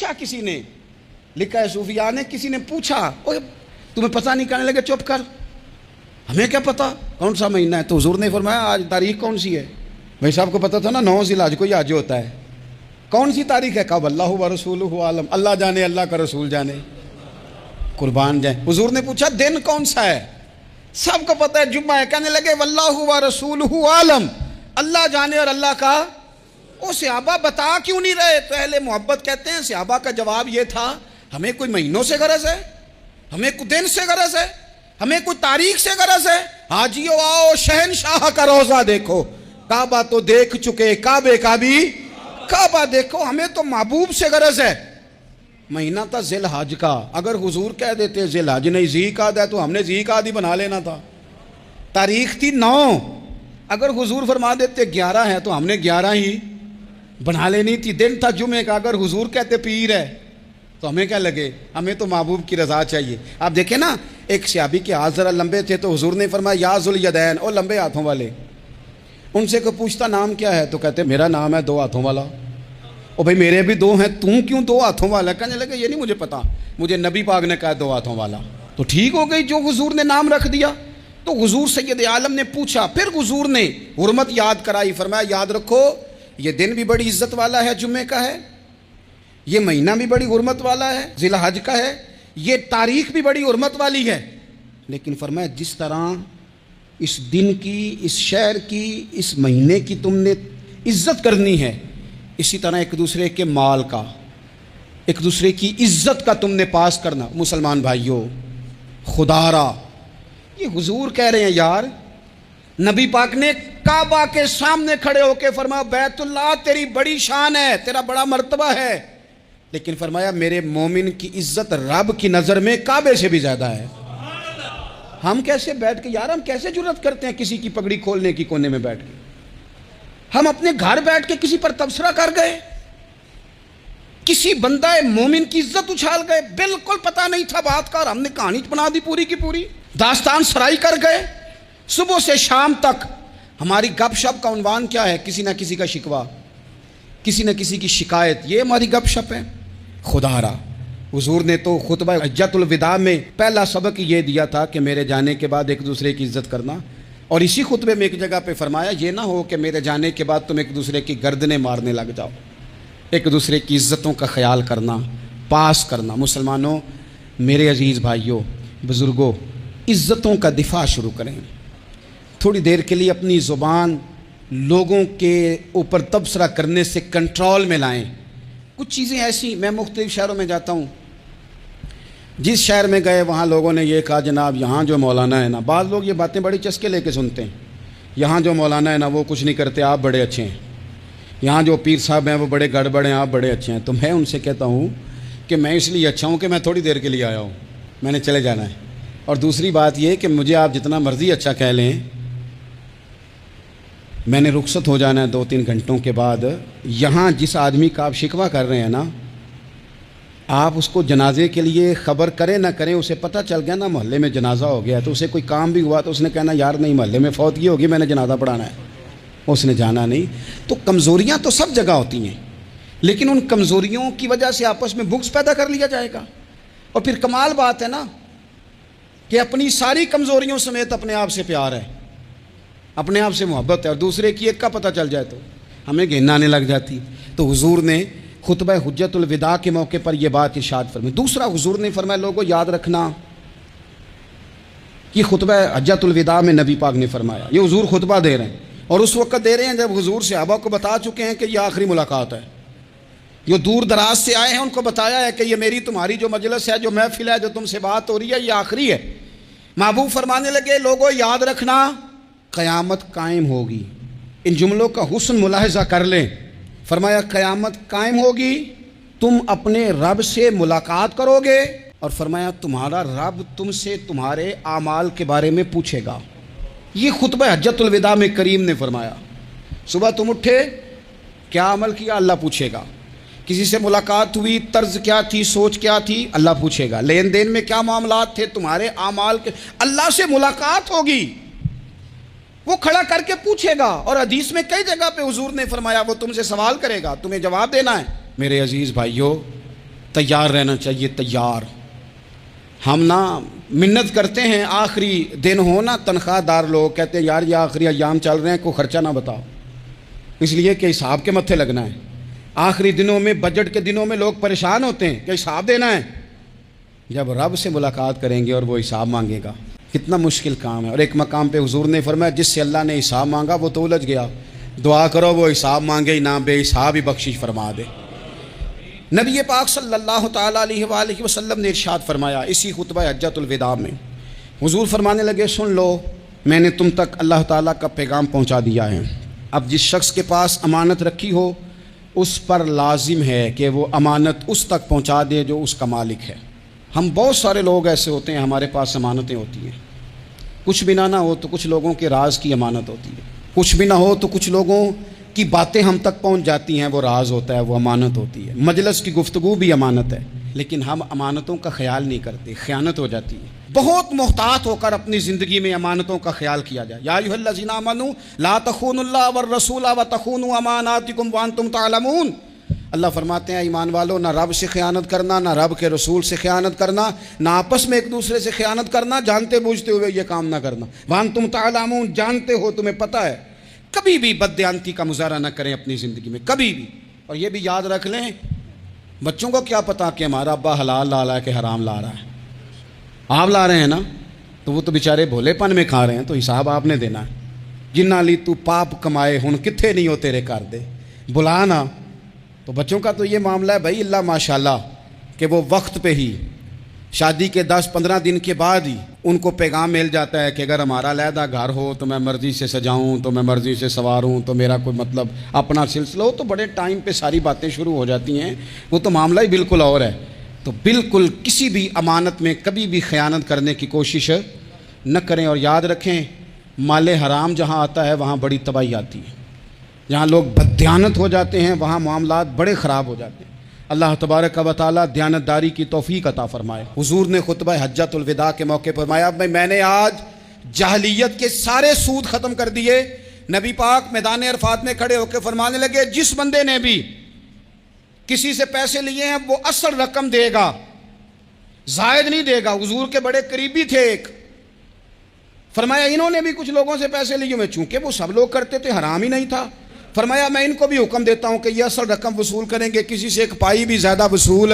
پوچھا کسی نے، لکھا ہے صوفیاء نے، کسی نے پوچھا تمہیں پتہ نہیں، کہنے لگے چپ کر، ہمیں کیا پتہ کون سا مہینہ ہے؟ تو حضور نے فرمایا آج تاریخ کون سی ہے؟ بھائی صاحب کو پتہ تھا نا 9 ذی الحج کو یہ حج ہوتا ہے، کون سی تاریخ ہے؟ کہا اللہ و رسولہ عالم، اللہ جانے، اللہ کا رسول جانے، قربان جائیں۔ حضور نے پوچھا دن کون سا ہے؟ سب کو پتہ ہے جمعہ ہے، کہنے لگے واللہ و رسولہ عالم، اللہ جانے اور اللہ کا۔ وہ صحابہ بتا کیوں نہیں رہے؟ تو اہل محبت کہتے ہیں صحابہ کا جواب یہ تھا ہمیں کوئی مہینوں سے غرض ہے، ہمیں کوئی دن سے غرض ہے، ہمیں کوئی تاریخ سے غرض ہے؟ حاجیو آؤ شہنشاہ کا روضہ دیکھو، کعبہ تو دیکھ چکے، کعبے کا بھی کعبہ دیکھو، ہمیں تو محبوب سے غرض ہے۔ مہینہ تھا ذی الحج کا، اگر حضور کہہ دیتے ذی الحج نہیں ذی قعد ہے تو ہم نے ذی قعد ہی بنا لینا تھا۔ تاریخ تھی 9، اگر حضور فرما دیتے 11 ہے تو ہم نے 11 ہی بنا لینی تھی۔ دن تھا جمعے کا، اگر حضور کہتے پیر ہے تو ہمیں کیا لگے؟ ہمیں تو محبوب کی رضا چاہیے۔ آپ دیکھیں نا، ایک صحابی کے ہاتھ ذرا لمبے تھے تو حضور نے فرمایا یا ذوالیدین، او لمبے ہاتھوں والے۔ ان سے کوئی پوچھتا نام کیا ہے تو کہتے میرا نام ہے 2 ہاتھوں والا۔ او بھائی میرے بھی 2 ہیں، تم کیوں 2 ہاتھوں والا؟ کہنے لگے یہ نہیں مجھے پتا، مجھے نبی پاک نے کہا 2 ہاتھوں والا۔ تو ٹھیک ہو گئی جو حضور نے نام رکھ دیا۔ تو حضور سید عالم نے پوچھا، پھر حضور نے حرمت یاد کرائی، فرمایا یاد رکھو یہ دن بھی بڑی عزت والا ہے، جمعے کا ہے، یہ مہینہ بھی بڑی حرمت والا ہے، ذی الحج کا ہے، یہ تاریخ بھی بڑی حرمت والی ہے، لیکن فرمایا جس طرح اس دن کی، اس شہر کی، اس مہینے کی تم نے عزت کرنی ہے، اسی طرح ایک دوسرے کے مال کا، ایک دوسرے کی عزت کا تم نے پاس کرنا۔ مسلمان بھائیوں، خدا را یہ حضور کہہ رہے ہیں یار، نبی پاک نے کعبہ کے سامنے کھڑے ہو کے فرمایا بیت اللہ تیری بڑی شان ہے، تیرا بڑا مرتبہ ہے، لیکن فرمایا میرے مومن کی عزت رب کی نظر میں کعبے سے بھی زیادہ ہے۔ ہم کیسے بیٹھ کے یار، ہم کیسے جرأت کرتے ہیں کسی کی پگڑی کھولنے کی کونے میں بیٹھ کے؟ ہم اپنے گھر بیٹھ کے کسی پر تبصرہ کر گئے، کسی بندہ مومن کی عزت اچھال گئے، بالکل پتہ نہیں تھا بات کا اور ہم نے کہانی بنا دی پوری کی پوری، داستان سرائی کر گئے۔ صبح سے شام تک ہماری گپ شپ کا عنوان کیا ہے؟ کسی نہ کسی کا شکوہ، کسی نہ کسی کی شکایت، یہ ہماری گپ شپ ہے۔ خدا را حضور نے تو خطبہ حجۃ الوداع میں پہلا سبق یہ دیا تھا کہ میرے جانے کے بعد ایک دوسرے کی عزت کرنا، اور اسی خطبے میں ایک جگہ پہ فرمایا یہ نہ ہو کہ میرے جانے کے بعد تم ایک دوسرے کی گردنیں مارنے لگ جاؤ، ایک دوسرے کی عزتوں کا خیال کرنا، پاس کرنا۔ مسلمانوں، میرے عزیز بھائیوں، بزرگوں، عزتوں کا دفاع شروع کریں۔ تھوڑی دیر کے لیے اپنی زبان لوگوں کے اوپر تبصرہ کرنے سے کنٹرول میں لائیں۔ کچھ چیزیں ایسی، میں مختلف شہروں میں جاتا ہوں، جس شہر میں گئے وہاں لوگوں نے یہ کہا جناب یہاں جو مولانا ہے نا، بعض لوگ یہ باتیں بڑی چسکے لے کے سنتے ہیں، یہاں جو مولانا ہے نا وہ کچھ نہیں کرتے، آپ بڑے اچھے ہیں، یہاں جو پیر صاحب ہیں وہ بڑے گڑبڑ ہیں، آپ بڑے اچھے ہیں۔ تو میں ان سے کہتا ہوں کہ میں اس لیے اچھا ہوں کہ میں تھوڑی دیر کے لیے آیا ہوں، میں نے چلے جانا ہے، اور دوسری بات یہ کہ مجھے آپ جتنا مرضی اچھا کہہ لیں، میں نے رخصت ہو جانا ہے 2-3 گھنٹوں کے بعد۔ یہاں جس آدمی کا آپ شکوہ کر رہے ہیں نا، آپ اس کو جنازے کے لیے خبر کریں نہ کریں، اسے پتہ چل گیا نا محلے میں جنازہ ہو گیا، تو اسے کوئی کام بھی ہوا تو اس نے کہنا یار نہیں محلے میں فوتگی ہوگی، میں نے جنازہ پڑھانا ہے، اس نے جانا نہیں۔ تو کمزوریاں تو سب جگہ ہوتی ہیں، لیکن ان کمزوریوں کی وجہ سے آپس میں بغض پیدا کر لیا جائے گا، اور پھر کمال بات ہے نا کہ اپنی ساری کمزوریوں سمیت اپنے آپ سے پیار ہے، اپنے آپ سے محبت ہے، اور دوسرے کی ایک کا پتہ چل جائے تو ہمیں گھن آنے لگ جاتی۔ تو حضور نے خطبہ حجۃ الوداع کے موقع پر یہ بات ارشاد فرمائی۔ دوسرا حضور نے فرمایا لوگوں یاد رکھنا، یہ خطبہ حجۃ الوداع میں نبی پاک نے فرمایا، یہ حضور خطبہ دے رہے ہیں، اور اس وقت دے رہے ہیں جب حضور صحابہ کو بتا چکے ہیں کہ یہ آخری ملاقات ہے، جو دور دراز سے آئے ہیں ان کو بتایا ہے کہ یہ میری تمہاری جو مجلس ہے، جو محفل ہے، جو تم سے بات ہو رہی ہے، یہ آخری ہے۔ محبوب فرمانے لگے لوگوں یاد رکھنا قیامت قائم ہوگی۔ ان جملوں کا حسن ملاحظہ کر لیں۔ فرمایا قیامت قائم ہوگی، تم اپنے رب سے ملاقات کرو گے، اور فرمایا تمہارا رب تم سے تمہارے اعمال کے بارے میں پوچھے گا۔ یہ خطبہ حجۃ الوداع میں کریم نے فرمایا، صبح تم اٹھے کیا عمل کیا، اللہ پوچھے گا، کسی سے ملاقات ہوئی، طرز کیا تھی، سوچ کیا تھی، اللہ پوچھے گا، لین دین میں کیا معاملات تھے، تمہارے اعمال کے، اللہ سے ملاقات ہوگی، وہ کھڑا کر کے پوچھے گا۔ اور حدیث میں کئی جگہ پہ حضور نے فرمایا وہ تم سے سوال کرے گا، تمہیں جواب دینا ہے۔ میرے عزیز بھائیوں، تیار رہنا چاہیے، تیار۔ ہم نا منت کرتے ہیں آخری دن ہو نا، تنخواہ دار لوگ کہتے ہیں یار یہ آخری ایام چل رہے ہیں، کوئی خرچہ نہ بتاؤ، اس لیے کہ حساب کے متھے لگنا ہے۔ آخری دنوں میں، بجٹ کے دنوں میں لوگ پریشان ہوتے ہیں کہ حساب دینا ہے۔ جب رب سے ملاقات کریں گے اور وہ حساب مانگے گا، کتنا مشکل کام ہے۔ اور ایک مقام پہ حضور نے فرمایا جس سے اللہ نے حساب مانگا وہ تو الجھ گیا، دعا کرو وہ حساب مانگے ہی نہ، بے حساب ہی بخشش فرما دے۔ نبی پاک صلی اللہ تعالیٰ علیہ وآلہ وسلم نے ارشاد فرمایا اسی خطبہ حجۃ الوداع میں، حضور فرمانے لگے سن لو میں نے تم تک اللہ تعالیٰ کا پیغام پہنچا دیا ہے، اب جس شخص کے پاس امانت رکھی ہو اس پر لازم ہے کہ وہ امانت اس تک پہنچا دے جو اس کا مالک ہے۔ ہم بہت سارے لوگ ایسے ہوتے ہیں ہمارے پاس امانتیں ہوتی ہیں، کچھ بھی نہ ہو تو کچھ لوگوں کے راز کی امانت ہوتی ہے، کچھ بھی نہ ہو تو کچھ لوگوں کی باتیں ہم تک پہنچ جاتی ہیں، وہ راز ہوتا ہے، وہ امانت ہوتی ہے۔ مجلس کی گفتگو بھی امانت ہے، لیکن ہم امانتوں کا خیال نہیں کرتے، خیانت ہو جاتی ہے۔ بہت محتاط ہو کر اپنی زندگی میں امانتوں کا خیال کیا جائے۔ یا ایھا الذین آمنوا لا تخونوا اللہ والرسول وتخونوا اماناتکم وانتم تعلمون۔ اللہ فرماتے ہیں ایمان والو، نہ رب سے خیانت کرنا، نہ رب کے رسول سے خیانت کرنا، نہ آپس میں ایک دوسرے سے خیانت کرنا، جانتے بوجھتے ہوئے یہ کام نہ کرنا۔ وانتم تعلمون، جانتے ہو، تمہیں پتہ ہے۔ کبھی بھی بددیانتی کا مظاہرہ نہ کریں اپنی زندگی میں، کبھی بھی۔ اور یہ بھی یاد رکھ لیں، بچوں کو کیا پتا کہ ہمارا ابا حلال لا رہا ہے کہ حرام لا رہا ہے۔ آپ لا رہے ہیں نا، تو وہ تو بیچارے بھولے پن میں کھا رہے ہیں، تو حساب آپ نے دینا ہے۔ جنہ لی تو پاپ کمائے ہن کتھے نہیں ہو تیرے کر دے، بلا نا۔ تو بچوں کا تو یہ معاملہ ہے بھائی، اللہ ماشاءاللہ کہ وہ وقت پہ ہی، شادی کے 10-15 دن کے بعد ہی ان کو پیغام مل جاتا ہے کہ اگر ہمارا علیحدہ گھر ہو تو میں مرضی سے سجاؤں، تو میں مرضی سے سنواروں، تو میرا کوئی مطلب اپنا سلسلہ ہو، تو بڑے ٹائم پہ ساری باتیں شروع ہو جاتی ہیں۔ وہ تو معاملہ ہی بالکل اور ہے۔ تو بالکل کسی بھی امانت میں کبھی بھی خیانت کرنے کی کوشش نہ کریں، اور یاد رکھیں مال حرام جہاں آتا ہے وہاں بڑی تباہی آتی ہے۔ جہاں لوگ بددیانت ہو جاتے ہیں وہاں معاملات بڑے خراب ہو جاتے ہیں۔ اللہ تبارک و تعالیٰ دیانتداری کی توفیق عطا فرمائے۔ حضور نے خطبہ حجۃ الوداع کے موقع پر فرمایا میں نے آج جاہلیت کے سارے سود ختم کر دیے۔ نبی پاک میدان عرفات میں کھڑے ہو کے فرمانے لگے جس بندے نے بھی کسی سے پیسے لیے ہیں وہ اصل رقم دے گا، زائد نہیں دے گا۔ حضور کے بڑے قریبی تھے ایک، فرمایا انہوں نے بھی کچھ لوگوں سے پیسے لیے ہوئے، چونکہ وہ سب لوگ کرتے تھے، حرام ہی نہیں تھا۔ فرمایا میں ان کو بھی حکم دیتا ہوں کہ یہ اصل رقم وصول کریں گے، کسی سے ایک پائی بھی زیادہ وصول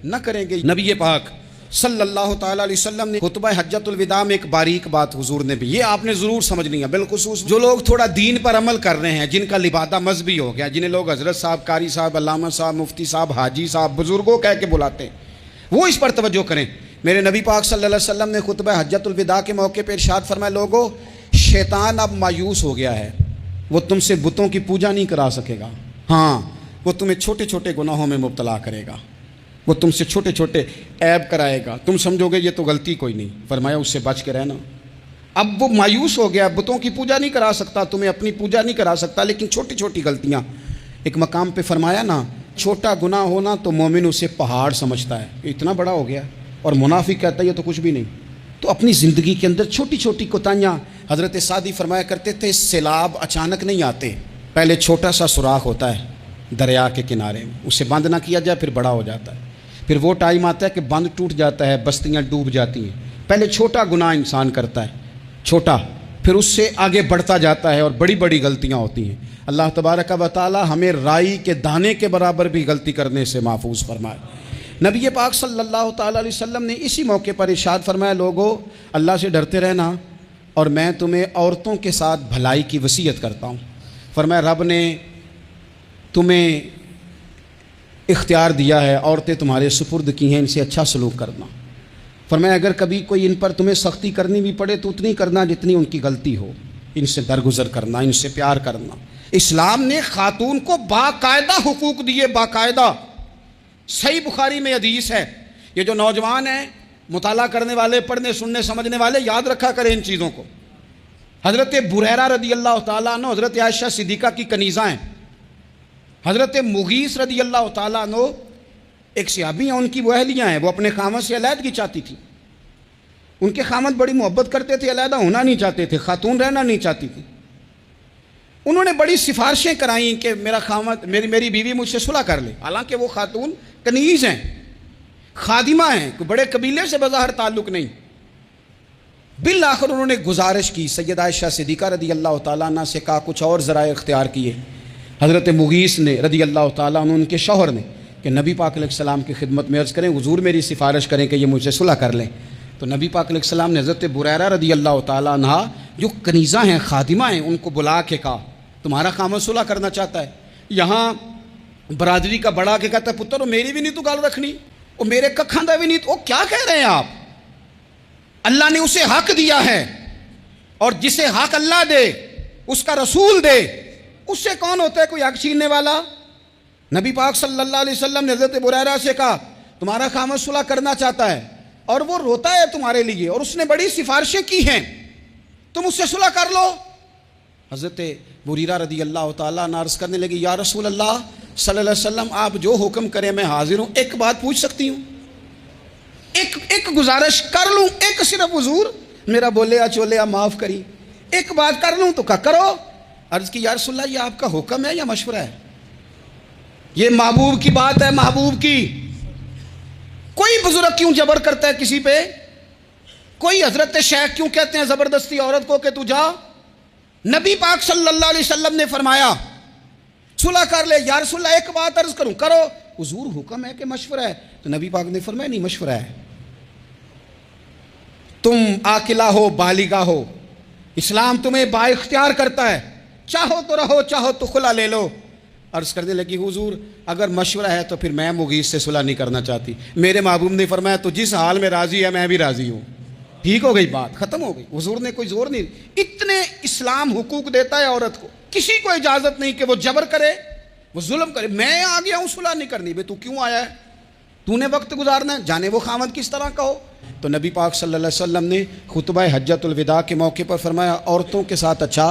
نہ کریں گے۔ نبی پاک صلی اللہ تعالیٰ علیہ وسلم نے خطبہ حجۃ الوداع میں ایک باریک بات حضور نے بھی، یہ آپ نے ضرور سمجھنی ہے، بالخصوص جو لوگ تھوڑا دین پر عمل کر رہے ہیں، جن کا لبادہ مذہبی ہو گیا، جنہیں لوگ حضرت صاحب، قاری صاحب، علامہ صاحب، مفتی صاحب، حاجی صاحب، بزرگوں کہہ کے بلاتے ہیں، وہ اس پر توجہ کریں۔ میرے نبی پاک صلی اللہ علیہ وسلم نے خطبہ حجۃ الوداع کے موقع پہ ارشاد فرمایا لوگوں شیطان اب مایوس ہو گیا ہے، وہ تم سے بتوں کی پوجا نہیں کرا سکے گا، ہاں وہ تمہیں چھوٹے چھوٹے گناہوں میں مبتلا کرے گا، وہ تم سے چھوٹے چھوٹے عیب کرائے گا، تم سمجھو گے یہ تو غلطی کوئی نہیں، فرمایا اس سے بچ کے رہنا۔ اب وہ مایوس ہو گیا، بتوں کی پوجا نہیں کرا سکتا، تمہیں اپنی پوجا نہیں کرا سکتا، لیکن چھوٹی چھوٹی غلطیاں، ایک مقام پہ فرمایا نا چھوٹا گناہ ہونا تو مومن اسے پہاڑ سمجھتا ہے، اتنا بڑا ہو گیا، اور منافق کہتا ہے یہ تو کچھ بھی نہیں۔ تو اپنی زندگی کے اندر چھوٹی چھوٹی کوتاہیاں، حضرت سعدی فرمایا کرتے تھے سیلاب اچانک نہیں آتے، پہلے چھوٹا سا سوراخ ہوتا ہے دریا کے کنارے، اسے بند نہ کیا جائے پھر بڑا ہو جاتا ہے، پھر وہ ٹائم آتا ہے کہ بند ٹوٹ جاتا ہے، بستیاں ڈوب جاتی ہیں۔ پہلے چھوٹا گناہ انسان کرتا ہے، چھوٹا، پھر اس سے آگے بڑھتا جاتا ہے اور بڑی بڑی غلطیاں ہوتی ہیں۔ اللہ تبارک و تعالی ہمیں رائی کے دانے کے برابر بھی غلطی کرنے سے محفوظ فرمائے۔ نبی پاک صلی اللہ تعالیٰ علیہ وسلم نے اسی موقع پر ارشاد فرمایا لوگو اللہ سے ڈرتے رہنا، اور میں تمہیں عورتوں کے ساتھ بھلائی کی وصیت کرتا ہوں۔ فرمایا رب نے تمہیں اختیار دیا ہے، عورتیں تمہارے سپرد کی ہیں، ان سے اچھا سلوک کرنا۔ فرمایا اگر کبھی کوئی ان پر تمہیں سختی کرنی بھی پڑے تو اتنی کرنا جتنی ان کی غلطی ہو، ان سے درگزر کرنا، ان سے پیار کرنا۔ اسلام نے خاتون کو باقاعدہ حقوق دیے، باقاعدہ۔ صحیح بخاری میں حدیث ہے، یہ جو نوجوان ہیں مطالعہ کرنے والے، پڑھنے سننے سمجھنے والے، یاد رکھا کریں ان چیزوں کو۔ حضرت بریرہ رضی اللہ تعالیٰ عنہ حضرت عائشہ صدیقہ کی کنیزہ ہیں، حضرت مغیث رضی اللہ تعالیٰ عنہ ایک صحابی ہیں، ان کی وہ اہلیہ ہیں، وہ اپنے خامد سے علیحدگی چاہتی تھی، ان کے خامد بڑی محبت کرتے تھے، علیحدہ ہونا نہیں چاہتے تھے، خاتون رہنا نہیں چاہتی تھی۔ انہوں نے بڑی سفارشیں کرائیں کہ میرا خامد میری بیوی مجھ سے صلح کر لے، حالانکہ وہ خاتون کنیز ہیں، خادمہ ہیں، کوئی بڑے قبیلے سے بظاہر تعلق نہیں۔ بالآخر انہوں نے گزارش کی، سیدہ عائشہ صدیقہ رضی اللہ تعالیٰ عنہ سے کہا، کچھ اور ذرائع اختیار کیے۔ حضرت مغیث نے رضی اللہ تعالیٰ عنہ، ان کے شوہر نے، کہ نبی پاک علیہ السلام کی خدمت میں عرض کریں، حضور میری سفارش کریں کہ یہ مجھ سے صلح کر لیں۔ تو نبی پاک علیہ السلام نے حضرت بریرہ رضی اللہ تعالیٰ عنہ جو کنیزہ ہیں، خادمہ ہیں، ان کو بلا کے کہا تمہارا خامد صلح کرنا چاہتا ہے۔ یہاں برادری کا بڑا کے کہتا ہے پتر میری بھی نہیں تو گال رکھنی، وہ میرے ککھاں دا بھی نہیں تو، کیا کہہ رہے ہیں آپ؟ اللہ نے اسے حق دیا ہے، اور جسے حق اللہ دے اس کا رسول دے، اس سے کون ہوتا ہے کوئی حق چھیننے والا؟ نبی پاک صلی اللہ علیہ وسلم نے حضرت بریرہ سے کہا تمہارا خامد صلح کرنا چاہتا ہے اور وہ روتا ہے تمہارے لیے، اور اس نے بڑی سفارشیں کی ہیں، تم اس سے صلح کر لو۔ حضرت بریرہ رضی اللہ تعالیٰ عنہ عرض کرنے لگی یا رسول اللہ صلی اللہ علیہ وسلم، آپ جو حکم کریں میں حاضر ہوں، ایک بات پوچھ سکتی ہوں؟ ایک گزارش کر لوں؟ ایک صرف حضور میرا بولیا چولیا معاف کری، ایک بات کر لوں؟ تو کہا کرو۔ عرض کی یا رسول اللہ یہ آپ کا حکم ہے یا مشورہ ہے؟ یہ محبوب کی بات ہے، محبوب کی۔ کوئی بزرگ کیوں جبر کرتا ہے کسی پہ؟ کوئی حضرت شیخ کیوں کہتے ہیں زبردستی عورت کو کہ تو جا؟ نبی پاک صلی اللہ علیہ وسلم نے فرمایا صلح کر لے۔ یا رسول اللہ ایک بات عرض کروں؟ کرو۔ حضور حکم ہے کہ مشورہ ہے؟ تو نبی پاک نے فرمایا نہیں، مشورہ ہے۔ تم عاقلہ ہو، بالغہ ہو، اسلام تمہیں با اختیار کرتا ہے، چاہو تو رہو، چاہو تو خلا لے لو۔ عرض کرنے لگی حضور اگر مشورہ ہے تو پھر میں مغیث سے صلح نہیں کرنا چاہتی۔ میرے محبوب نے فرمایا تو جس حال میں راضی ہے میں بھی راضی ہوں۔ ٹھیک ہو گئی بات، ختم ہو گئی۔ حضور نے کوئی زور نہیں، اتنے اسلام حقوق دیتا ہے عورت کو، کسی کو اجازت نہیں کہ وہ جبر کرے، وہ ظلم کرے۔ میں آ گیا ہوں صلح نہیں کرنی، بے تو کیوں آیا ہے؟ تو نے وقت گزارنا ہے، جانے وہ خامد کس طرح کا ہو۔ تو نبی پاک صلی اللہ علیہ وسلم نے خطبہ حجۃ الوداع کے موقع پر فرمایا عورتوں کے ساتھ اچھا